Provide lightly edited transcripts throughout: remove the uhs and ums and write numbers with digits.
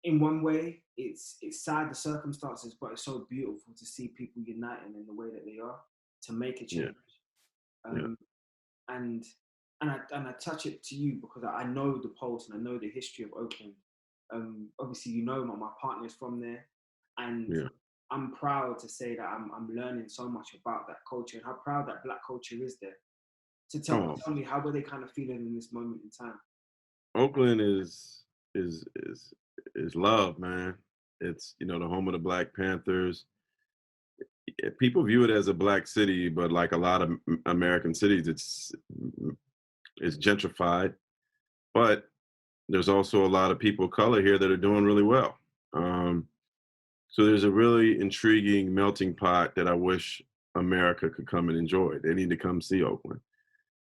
in one way, it's sad the circumstances, but it's so beautiful to see people uniting in the way that they are to make a Yeah, change. yeah. Um, and and I touch it to you because I know the pulse and I know the history of Oakland. Obviously, you know my partner is from there, and Yeah. I'm proud to say that I'm learning so much about that culture and how proud that Black culture is there. To Oh, tell me how were they kind of feeling in this moment in time? Oakland is is is love, man. It's, you know, the home of the Black Panthers. People view it as a black city, but like a lot of American cities, it's gentrified. But there's also a lot of people of color here that are doing really well. Um, so there's a really intriguing melting pot that I wish America could come and enjoy. They need to come see Oakland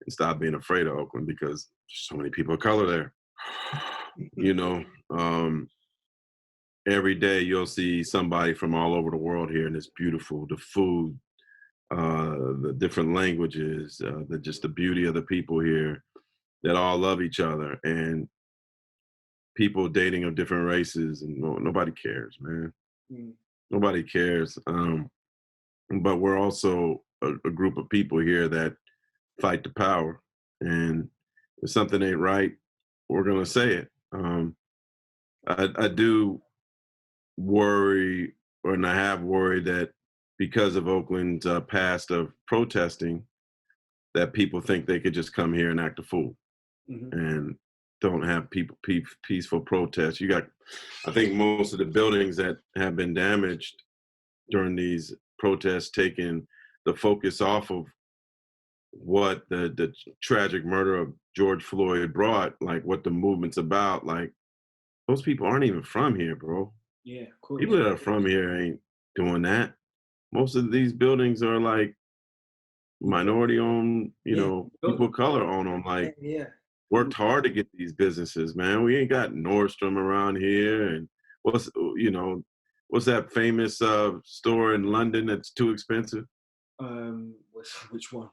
and stop being afraid of Oakland because there's so many people of color there. You know, um, every day you'll see somebody from all over the world here, and it's beautiful. The food, the different languages, just the beauty of the people here that all love each other, and people dating of different races, and nobody cares, man. Mm, Nobody cares. But we're also a group of people here that fight the power, and if something ain't right, we're gonna say it. I do worry, and I have worried that because of Oakland's past of protesting, that people think they could just come here and act a fool mhm. and don't have peaceful protests. You got, I think most of the buildings that have been damaged during these protests taking the focus off of what the tragic murder of George Floyd brought, like what the movement's about. Like those people aren't even from here, bro. Yeah, of People course. that are from here ain't doing that. Most of these buildings are like Who built? minority owned, you Yeah, know, who built people them? of color own them. Yeah, Like yeah. worked hard to get these businesses, man. We ain't got Nordstrom around here, and what's you know, what's that famous store in London that's too expensive? Which one?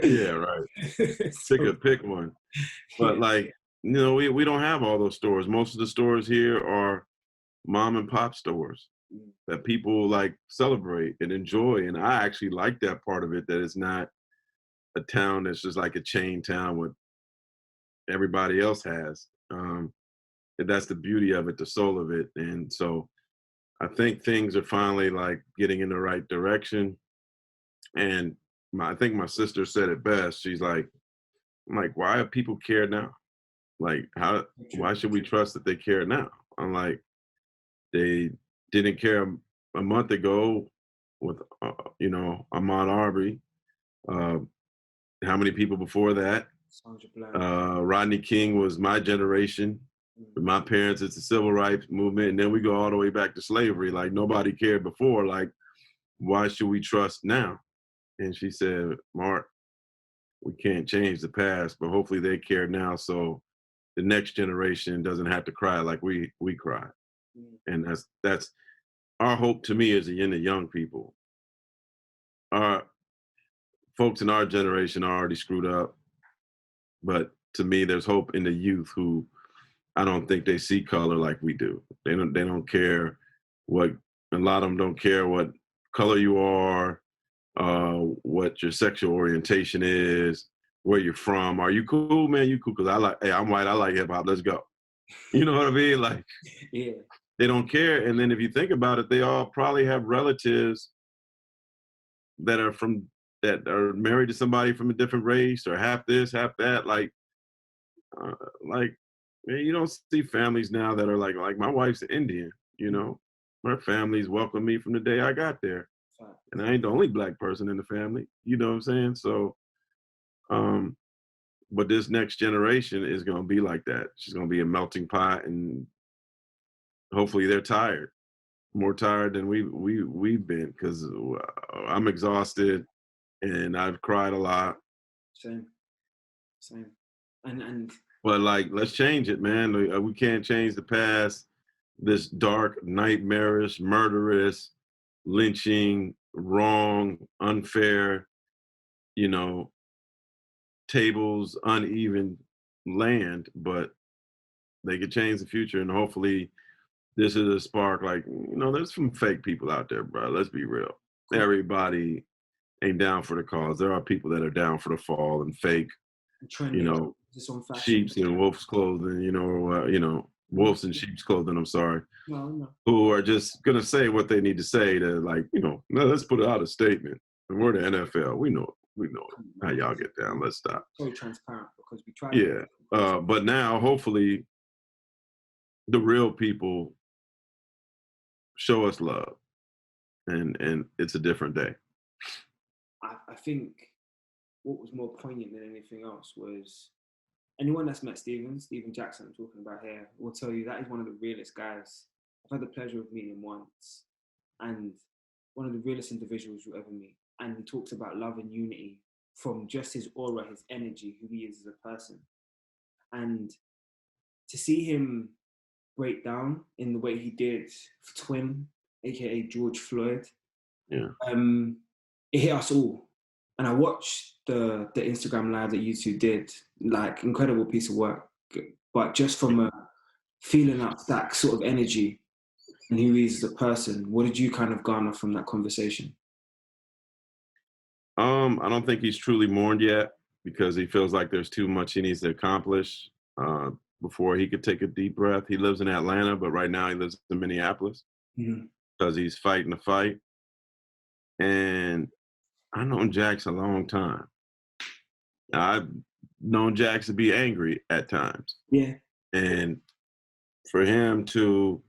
Yeah, right. So, Pick one. But yeah, like, you know, we don't have all those stores. Most of the stores here are mom and pop stores mm, that people like celebrate and enjoy. And I actually like that part of it, that it's not a town that's just like a chain town with everybody else has. And that's the beauty of it, the soul of it. And so I think things are finally like getting in the right direction. And I think my sister said it best. She's like, I'm like, why do people care now? Like, true. why should we trust that they care now? I'm like, they didn't care a month ago with, you know, Ahmaud Arbery. Uh, how many people before that? Sandra Bland. Rodney King was my generation. Mm, With my parents, it's the civil rights movement. And then we go all the way back to slavery. Like, nobody cared before. Like, why should we trust now? And she said, Mark, we can't change the past, but hopefully they care now so the next generation doesn't have to cry like we cry. mm, And that's our hope, to me, is in the young people. Our folks in our generation are already screwed up, but to me, there's hope in the youth who I don't think they see color like we do. They don't care what, a lot of them don't care what color you are, what your sexual orientation is, where you're from. Are you cool, man? You cool? Because I like, hey, I'm white. I like hip hop. Let's go. You know what I mean? Like yeah. they don't care. And then if you think about it, they all probably have relatives that are from that are married to somebody from a different race or half this, half that. Uh, like man, you don't see families now that are like my wife's Indian. You Mm, know, her family's welcomed me from the day I got there, fact. and I ain't the only black person in the family. You know what I'm saying? So, um, but this next generation is going to be like that. She's going to be a melting pot, and hopefully they're tired, more tired than we've been, because I'm exhausted and I've cried a lot. Same, same. And But like, let's change it, man. We can't change the past. This dark, nightmarish, murderous, lynching, wrong, unfair, you know, tables, uneven land. But they could change the future, and hopefully this is a spark. Like, there's some fake people out there, bro. Let's be real. Cool. Everybody ain't down for the cause. There are people that are down for the fall and fake, Trending, just on fashion. sheep's and wolf's clothing, or wolves in sheep's clothing. I'm sorry, No, no. who are just gonna say what they need to say to, like, no, let's put out a statement. And we're the NFL. We know how y'all get down. Let's stop. So transparent because we try. Yeah, but now hopefully the real people show us love, and it's a different day. I think what was more poignant than anything else was anyone that's met Stephen Jackson, I'm talking about here, will tell you that is one of the realest guys. I've had the pleasure of meeting him once, and one of the realest individuals you'll ever meet. And he talks about love and unity from just his aura, his energy, who he is as a person. And to see him break down in the way he did for Twin, aka George Floyd, Yeah. It hit us all. And I watched the Instagram live that you two did, like incredible piece of work. But just from a feeling up that sort of energy and who he is as a person, what did you kind of garner from that conversation? I don't think he's truly mourned yet because he feels like there's too much he needs to accomplish before he could take a deep breath. He lives in Atlanta, but right now he lives in Minneapolis because he's fighting the fight. And I've known Jax a long time. I've known Jax to be angry at times. Yeah. And for him to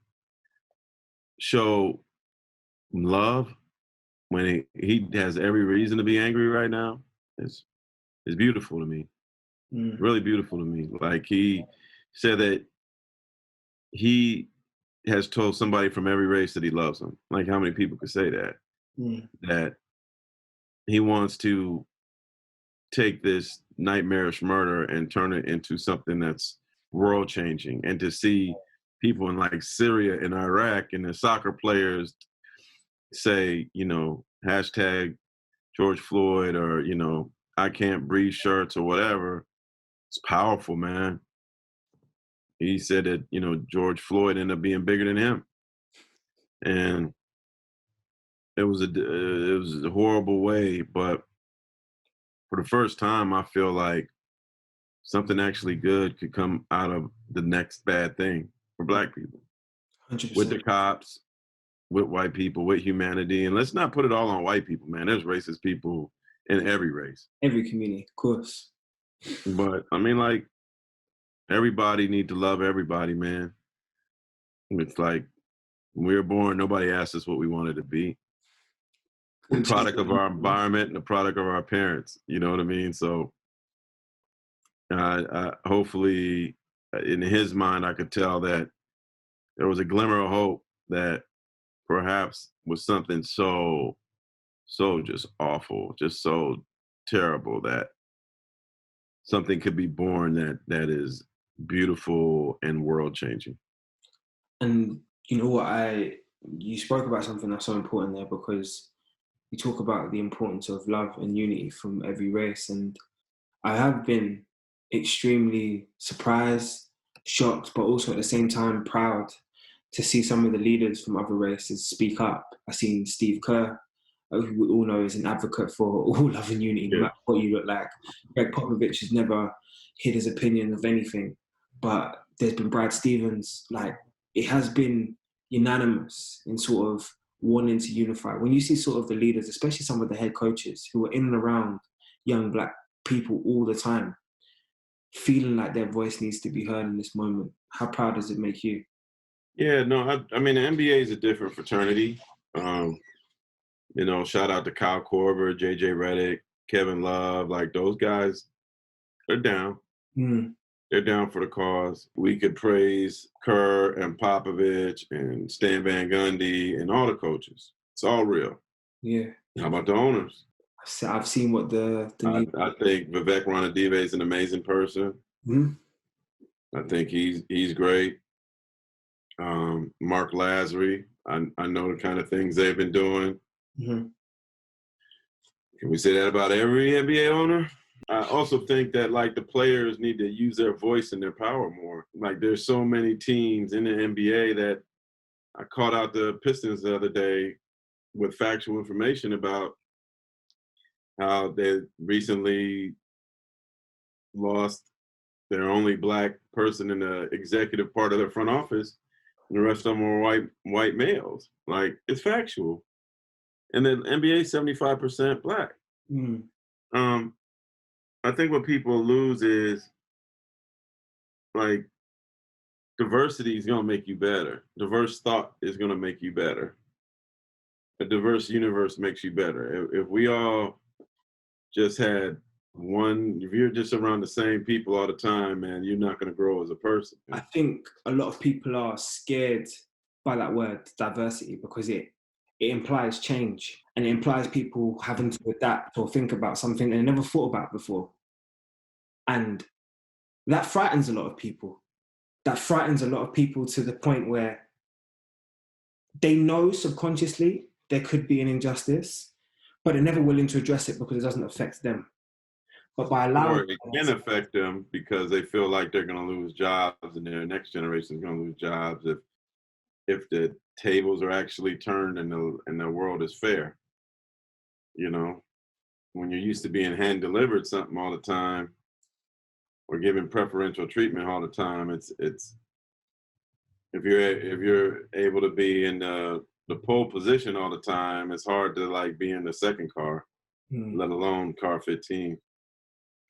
show love when he has every reason to be angry right now is beautiful to me. Really beautiful to me. Like, he said that he has told somebody from every race that he loves them. Like, how many people could say that? That he wants to take this nightmarish murder and turn it into something that's world changing, and to see people in like Syria and Iraq and the soccer players say, hashtag George Floyd, or, I can't breathe shirts or whatever. It's powerful, man. He said that, George Floyd ended up being bigger than him. And it was a horrible way, but for the first time, I feel like something actually good could come out of the next bad thing for Black people. 100%. With the cops, with white people, with humanity. And let's not put it all on white people, man. There's racist people in every race. Every community, of course. But I mean, like, everybody need to love everybody, man. It's like, when we were born, nobody asked us what we wanted to be. We're a product of our environment and a product of our parents. You know what I mean? So hopefully, in his mind, I could tell that there was a glimmer of hope that perhaps was something so just awful, just so terrible, that something could be born that is beautiful and world changing. And you know what, you spoke about something that's so important there, because you talk about the importance of love and unity from every race. And I have been extremely surprised, shocked, but also at the same time proud to see some of the leaders from other races speak up. I've seen Steve Kerr, who we all know is an advocate for all love and unity, no matter what you look like. Greg Popovich has never hid his opinion of anything. But there's been Brad Stevens, like, it has been unanimous in sort of wanting to unify. When you see sort of the leaders, especially some of the head coaches who are in and around young Black people all the time, feeling like their voice needs to be heard in this moment, how proud does it make you? Yeah, no, I mean, the NBA is a different fraternity. Shout out to Kyle Korver, JJ Redick, Kevin Love. Like, those guys, they're down. They're down for the cause. We could praise Kerr and Popovich and Stan Van Gundy and all the coaches. It's all real. Yeah. How about the owners? I've seen what the I think Vivek Ranadive is an amazing person. I think he's great. Mark Lazary, I know the kind of things they've been doing. Can we say that about every NBA owner? I also think that, like, the players need to use their voice and their power more. Like, there's so many teams in the NBA that I called out the Pistons the other day with factual information about how they recently lost their only black person in the executive part of their front office, and the rest of them were white males. Like, it's factual. And then NBA 75% black. Mm. Um, I think what people lose is, like, diversity is gonna make you better. Diverse thought is gonna make you better. A diverse universe makes you better. If we all just had one, if you're just around the same people all the time, man, you're not gonna grow as a person. I think a lot of people are scared by that word diversity because it implies change, and it implies people having to adapt or think about something they never thought about before. And that frightens a lot of people. That frightens a lot of people to the point where they know subconsciously there could be an injustice, but they're never willing to address it because it doesn't affect them. But by allowing, Or it can affect them because they feel like they're gonna lose jobs and their next generation is gonna lose jobs if the tables are actually turned and the world is fair. You know, when you're used to being hand delivered something all the time or given preferential treatment all the time, it's if you're able to be in the pole position all the time, it's hard to like be in the second car, let alone car 15.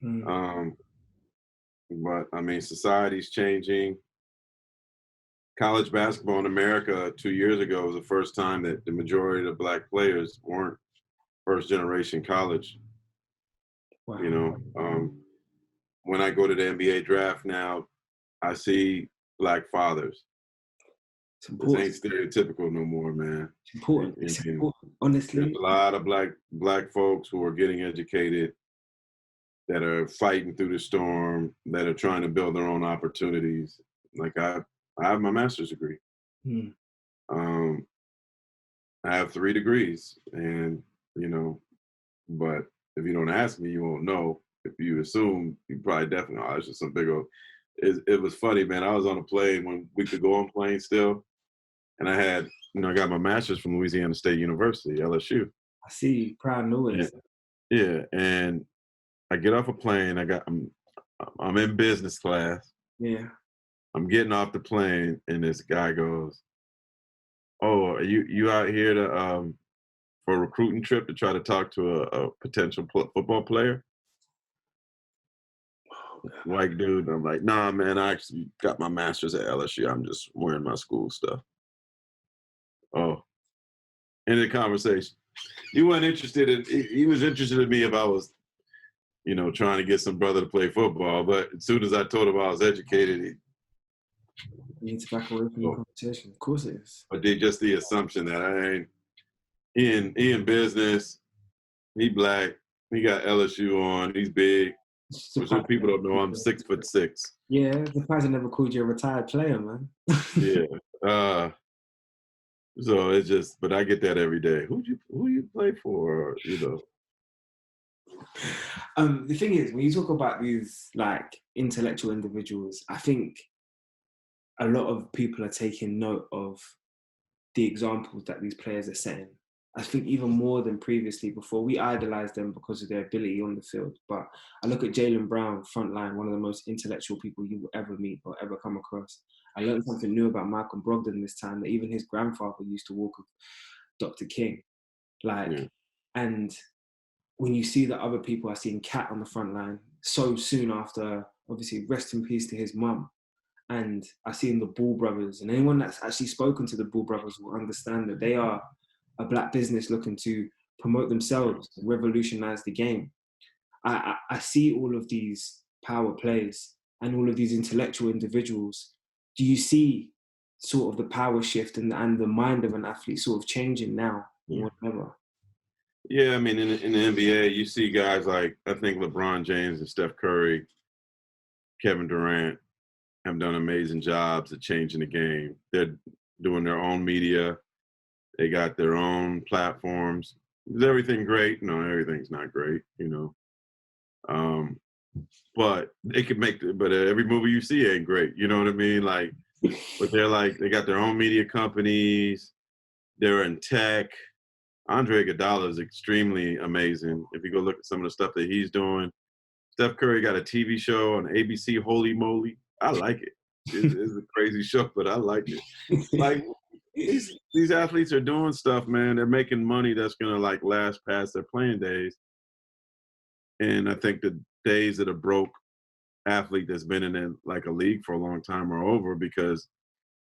Um, but I mean, society's changing. College basketball in America 2 years ago was the first time that the majority of black players weren't first generation college. wow. You know, when I go to the NBA draft now, I see black fathers. It's This important. ain't stereotypical no more, man. It's important. And- It's and important. Honestly, There's a lot of black folks who are getting educated, that are fighting through the storm, that are trying to build their own opportunities. Like I have my master's degree. mm, Um, I have 3 degrees, and you know, but if you don't ask me, you won't know. If you assume, you probably definitely know. It's just some big old. It was funny, man. I was on a plane when we could go on planes still, and I had, I got my master's from Louisiana State University, LSU. I see proud Yeah, noise. yeah, and I get off a plane. I'm in business class. Yeah. I'm getting off the plane, and this guy goes, "Oh, are you out here to for a recruiting trip to try to talk to a potential football player?" White dude. I'm like, "Nah, man. I actually got my master's at LSU. I'm just wearing my school stuff." Oh, end of the conversation. He wasn't interested in. He was interested in me if I was, trying to get some brother to play football. But as soon as I told him I was educated, You need to back away from the conversation. Of course it is. but did just the assumption that I ain't. He in business. He black. He got LSU on. He's big. For some people don't know, I'm 6'6". Yeah, the president never called you a retired player, man. Yeah. So it's just, but I get that every day. Who you play for? The thing is, when you talk about these like intellectual individuals, I think a lot of people are taking note of the examples that these players are setting. I think even more than previously. Before, we idolized them because of their ability on the field. But I look at Jaylen Brown, frontline, one of the most intellectual people you will ever meet or ever come across. I learned something new about Malcolm Brogdon this time, that even his grandfather used to walk with Dr. King. And when you see that other people are seeing Cat on the front line so soon after, obviously, rest in peace to his mum. And I seen the Ball brothers, and anyone that's actually spoken to the Ball brothers will understand that they are a black business looking to promote themselves, revolutionize the game. I see all of these power plays and all of these intellectual individuals. Do you see sort of the power shift and the mind of an athlete sort of changing now more than ever? Yeah, I mean, in the NBA, you see guys like, I think LeBron James and Steph Curry, Kevin Durant have done amazing jobs at changing the game. They're doing their own media. They got their own platforms. Is everything great? No, everything's not great, but they could but every movie you see ain't great. You know what I mean? Like, but they got their own media companies. They're in tech. Andre Iguodala is extremely amazing. If you go look at some of the stuff that he's doing, Steph Curry got a TV show on ABC. Holy moly, I like it. It's a crazy show, but I like it. Like these athletes are doing stuff, man. They're making money that's gonna like last past their playing days. And I think the days of a broke athlete that's been in like a league for a long time are over, because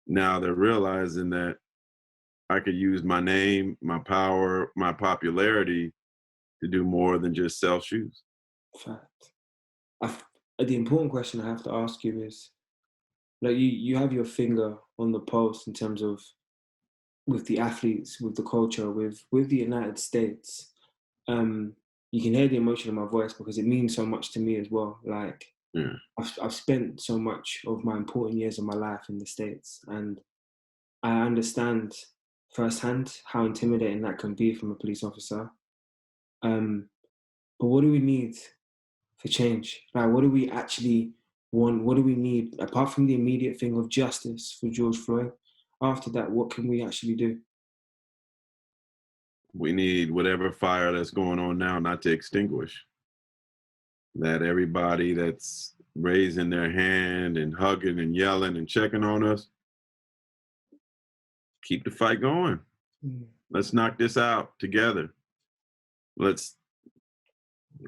now they're realizing that I could use my name, my power, my popularity to do more than just sell shoes. Fact. The important question I have to ask you is, like, you have your finger on the pulse in terms of with the athletes, with the culture, with the United States. Um, you can hear the emotion in my voice because it means so much to me as well. Like, Yeah. I've spent so much of my important years of my life in the States, and I understand firsthand how intimidating that can be from a police officer. Um, but what do we need for change? Like, what do we actually want? What do we need apart from the immediate thing of justice for George Floyd? After that, what can we actually do? We need whatever fire that's going on now not to extinguish. That everybody that's raising their hand and hugging and yelling and checking on us, keep the fight going. Mm. Let's knock this out together. Let's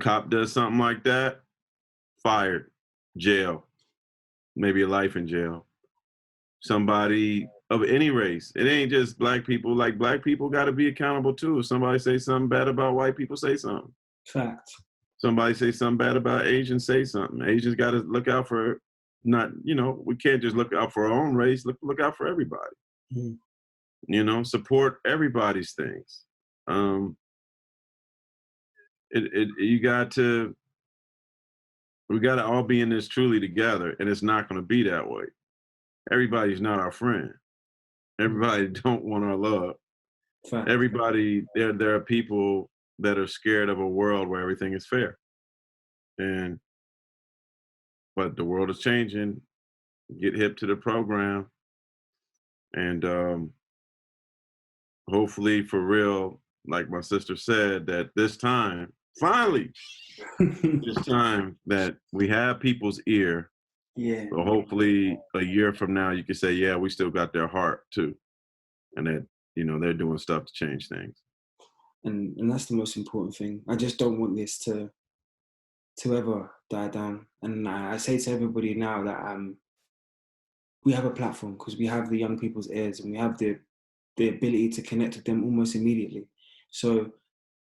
cop does something like that, fired, jail, maybe a life in jail. Somebody of any race. It ain't just black people. Like, black people got to be accountable too. If somebody say something bad about white people, say something. Fact. Somebody say something bad about Asians, say something. Asians got to look out for, not, we can't just look out for our own race. Look out for everybody. Mm. Support everybody's things. You got to, we got to all be in this truly together, and it's not going to be that way. Everybody's not our friend. Everybody don't want our love. Fact. Everybody, there are people that are scared of a world where everything is fair. But the world is changing. Get hip to the program. And hopefully, for real, like my sister said, that this time, finally, this time that we have people's ear. Yeah. So hopefully a year from now, you can say, yeah, we still got their heart too. And that, they're doing stuff to change things. And that's the most important thing. I just don't want this to ever die down. And I say to everybody now that we have a platform because we have the young people's ears and we have the ability to connect with them almost immediately. So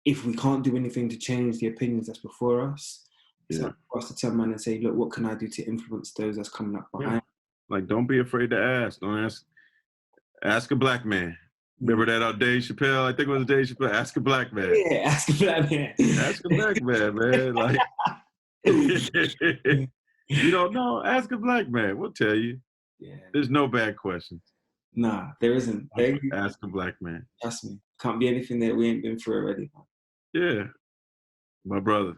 if we can't do anything to change the opinions that's before us, it's up for us to turn around and say, look, what can I do to influence those that's coming up behind? Yeah. Like, don't be afraid to ask. Don't ask a black man. Remember that Dave Chappelle? I think it was Dave Chappelle. Ask a black man. Yeah, ask a black man. Ask a black man, man. Like, you don't know? Ask a black man. We'll tell you. Yeah. There's no bad questions. Nah, there isn't. Ask a black man. Trust me. Can't be anything that we ain't been through already. Yeah. My brother.